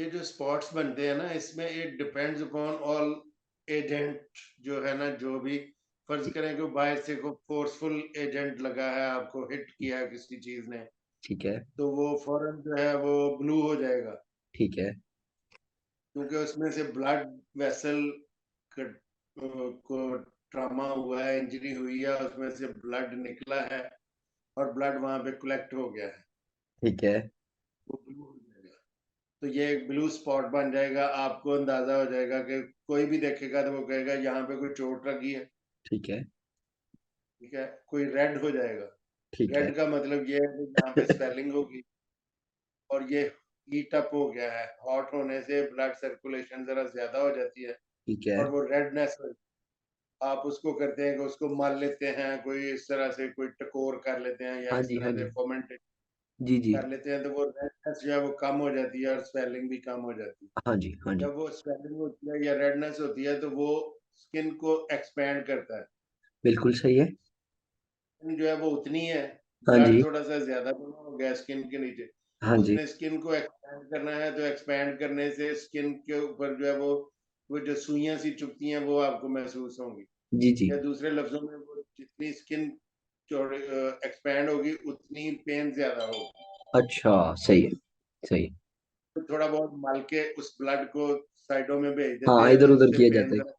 ये जो स्पॉट्स बनते हैं ना, इसमें it depends upon all agent जो है ना, जो भी फर्ज ठीक करें कि बाहर से कोई फोर्सफुल एजेंट लगा है, आपको हिट किया है किसी चीज ने, ठीक है। तो वो फौरन जो है वो ब्लू हो जाएगा, ठीक है। क्योंकि उसमें से ब्लड वेसल को ट्रामा हुआ है, इंजरी हुई है, उसमें से ब्लड निकला है और ब्लड वहां पे कलेक्ट हो गया है, ठीक है। वो ब्लू हो जाएगा। तो ये एक ब्लू स्पॉट बन जाएगा, आपको अंदाजा हो जाएगा कि कोई भी देखेगा तो वो कहेगा यहाँ पे कोई चोट लगी है। ठीक है। ठीक है, कोई रेड हो जाएगा। ठीक है। रेड का मतलब ये है कि यहाँ पे स्वेलिंग होगी और ये हीट अप हो गया है, हॉट होने से ब्लड सर्कुलेशन जरा ज्यादा हो जाती है ठीक है। और वो रेडनेस हो, आप उसको करते हैं कि उसको मल लेते हैं, कोई इस तरह से कोई टकोर कर लेते हैं या हाँ इस जी, हाँ तरह से जी। फर्मेंटेट जी, जी। कर लेते हैं, तो वो रेडनेस जो है वो कम हो जाती है और स्वेलिंग भी कम हो जाती है। हाँ जी, हाँ जी। जब वो स्वेलिंग होती है या रेडनेस होती है तो वो स्किन को एक्सपैंड करता है। बिल्कुल सही है। स्किन जो है वो उतनी है, हाँ ब्लड जी। थोड़ा सा ज्यादा जमा हो गया स्किन के नीचे, हाँ जी। उसने स्किन को एक्सपैंड करना है, तो एक्सपैंड करने से स्किन के ऊपर जो है वो जो सुइयां सी चुभती हैं वो आपको महसूस होंगी, जी, जी। या दूसरे लफ्जों में वो जितनी स्किन चौड़े एक्सपैंड होगी उतनी पेन ज्यादा होगी। अच्छा, सही है, सही है। तो थोड़ा बहुत मल के उस ब्लड को साइडों में भेज देते हाँ, हैं तो इधर-उधर उससे किया पेन जाता है। जरा।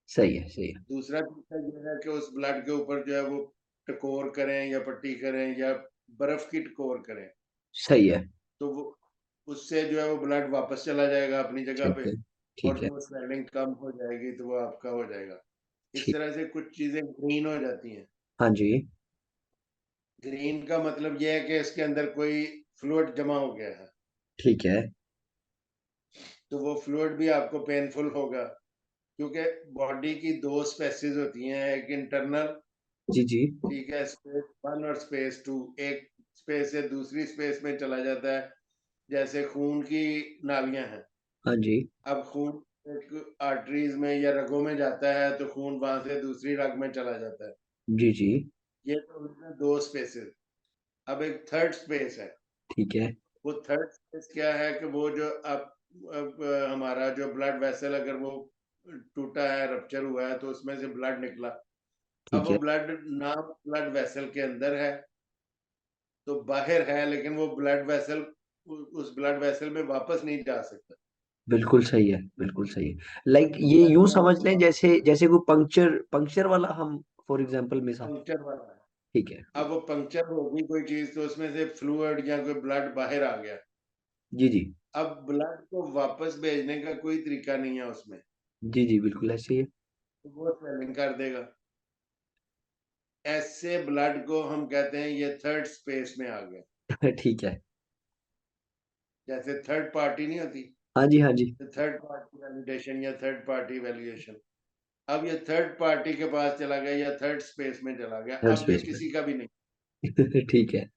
सही है, सही है। दूसरा तरीका ये है कि उस ब्लड के ऊपर जो है वो टकोर करें या पट्टी करें या बर्फ की टकोर करें, सही है। तो वो उससे जो है वो ब्लड वापस चला जाएगा अपनी जगह ठीक पे है, और ठीक है। जो स्वेलिंग कम हो जाएगी तो वो आपका हो जाएगा। इस ठीक। तरह से कुछ चीजें ग्रीन हो जाती हैं। हाँ जी। ग्रीन का मतलब ये है कि इसके अंदर कोई फ्लूइड जमा हो गया है, ठीक है। तो वो फ्लूइड भी आपको पेनफुल होगा, क्योंकि बॉडी की दो स्पेसिस होती हैं, एक इंटरनल, जी, जी। ठीक है, स्पेस वन और स्पेस टू, एक स्पेस से दूसरी स्पेस में चला जाता है, जैसे खून की नालियां हैं। हाँ जी। अब खून एक आर्टरीज में या रगों में जाता है तो खून वहां से दूसरी रग में चला जाता है। जी, जी। ये तो उनके दो स्पेसेस। अब एक थर्ड स्पेस है। ठीक है। वो थर्ड स्पेस क्या है कि वो जो अब हमारा जो ब्लड वेसल अगर वो टूटा है, रप्चर हुआ है, तो उसमें से ब्लड निकला, अब ठीक वो है। ब्लड ना ब्लड वेसल के अंदर है तो बाहर है, लेकिन वो ब्लड वेसल उस ब्लड वेसल में वापस नहीं जा सकता। बिल्कुल सही है, बिल्कुल सही है। लाइक ये यूँ जैसे हम समझ लें जैसे जैसे कोई पंक्चर पंक्चर वाला हम फॉर एग्ज़ाम्पल मिसाल। पंक्चर वाला है, ठीक है। अब वो पंक्चर होगी कोई चीज तो उसमें से फ्लूइड या कोई ब्लड बाहर आ गया, जी, जी। अब ब्लड को वापस भेजने का कोई तरीका नहीं है उसमें, जी, जी, बिल्कुल ऐसे ही तो वो स्वेलिंग कर देगा। ऐसे ब्लड को हम कहते हैं ये थर्ड स्पेस में आ गया। है। ठीक है। जैसे थर्ड पार्टी नहीं होती, हाँ जी, हाँ जी। तो थर्ड पार्टी वैलिडेशन या थर्ड पार्टी वैल्यूएशन, अब ये थर्ड पार्टी के पास चला गया या थर्ड स्पेस में चला गया, थर्ड अब ये स्पेस में। किसी का भी नहीं। ठीक है।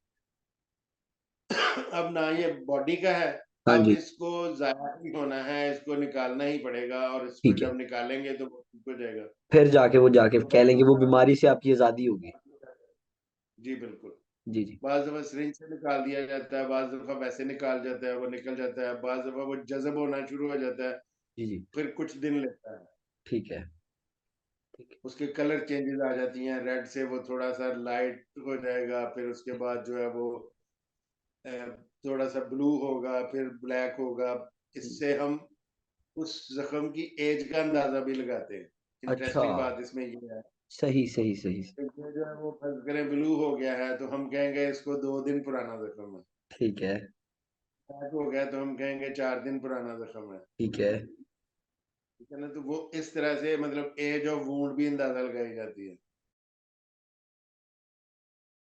अब ना ये बॉडी का है, हाँ अब जी। इसको जाया ही होना है, इसको निकालना ही पड़ेगा और इसको ठीक है। जब निकालेंगे तो वो ठीक हो जाएगा। फिर जाके वो जाके तो कह बाज़ लेंगे वो दफ़ा बीमारी से आपकी आज़ादी होगी। जी, बिल्कुल। जी, जी। बाज़ दफ़ा सिरिंज से निकाल दिया जाता है, बाज़ दफ़ा वैसे निकाल जाता है, वो निकल जाता है, बाज़ दफ़ा वो जज़ब होना शुरू हो जाता है, जी, जी। फिर कुछ दिन लेता है। ठीक है। ठीक है। उसके कलर चेंजेज़ आ जाती हैं, रेड से वो थोड़ा-सा लाइट हो जाएगा, फिर उसके बाद जो है वो अ, थोड़ा-सा ब्लू होगा, फिर ब्लैक होगा। हुँ। इससे हम उस ज़ख्म की ऐज का अंदाज़ा भी लगाते हैं। अच्छा। इंटरेस्टिंग बात इसमें ये है, सही, सही, सही। इसमें जो है वो फ़र्ज़ करें ब्लू हो गया है, तो हम कहेंगे इसको 2 दिन पुराना ज़ख्म है। ठीक है। ब्लैक हो गया तो हम कहेंगे 4 दिन पुराना ज़ख्म है। ठीक है। ठीक है ना? तो वो इस तरह से मतलब ऐज ऑफ वुंड भी अंदाज़ा लगाई जाती है।